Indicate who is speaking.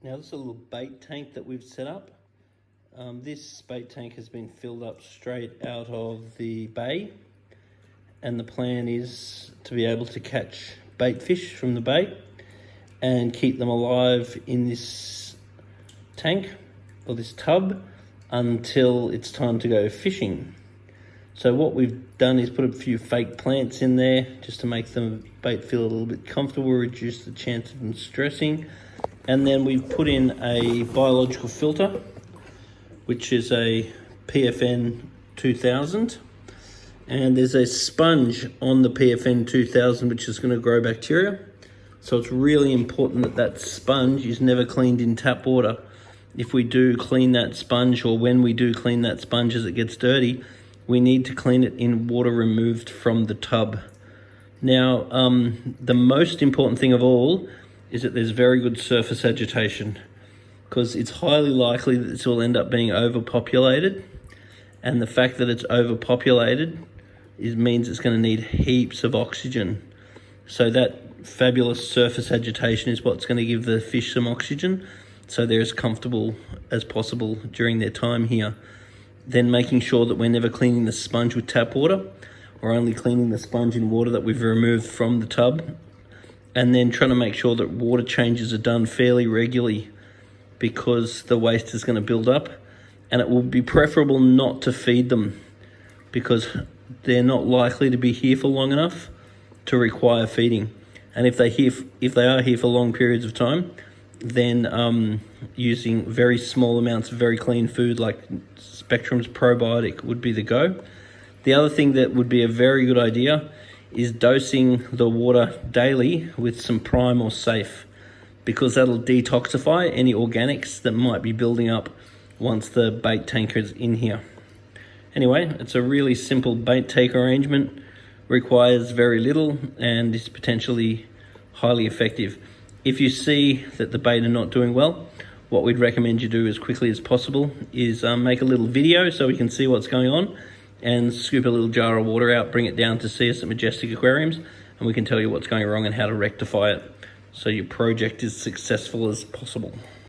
Speaker 1: Now this is a little bait tank that we've set up. This bait tank has been filled up straight out of the bay, and the plan is to be able to catch bait fish from the bay and keep them alive in this tank or this tub until it's time to go fishing. So what we've done is put a few fake plants in there just to make the bait feel a little bit comfortable, reduce the chance of them stressing. And then we've put in a biological filter, which is a PFN 2000. And there's a sponge on the PFN 2000 which is going to grow bacteria. So it's really important that that sponge is never cleaned in tap water. If we do clean that sponge, or when we do clean that sponge as it gets dirty, we need to clean it in water removed from the tub. Now, the most important thing of all is that there's very good surface agitation, because it's highly likely that this will end up being overpopulated. And the fact that it's overpopulated means it's going to need heaps of oxygen. So that fabulous surface agitation is what's going to give the fish some oxygen, so they're as comfortable as possible during their time here. Then making sure that we're never cleaning the sponge with tap water. We're only cleaning the sponge in water that we've removed from the tub. And then trying to make sure that water changes are done fairly regularly, because the waste is going to build up, and it will be preferable not to feed them because they're not likely to be here for long enough to require feeding. And if they are here for long periods of time, then using very small amounts of very clean food like Spectrum's probiotic would be the go. The other thing that would be a very good idea is dosing the water daily with some Prime or Safe, because that'll detoxify any organics that might be building up once the bait tanker is in here. Anyway, it's a really simple bait tank arrangement, requires very little, and is potentially highly effective. If you see that the bait are not doing well, what we'd recommend you do as quickly as possible is make a little video so we can see what's going on, and scoop a little jar of water out, bring it down to see us at Majestic Aquariums, and we can tell you what's going wrong and how to rectify it so your project is successful as possible.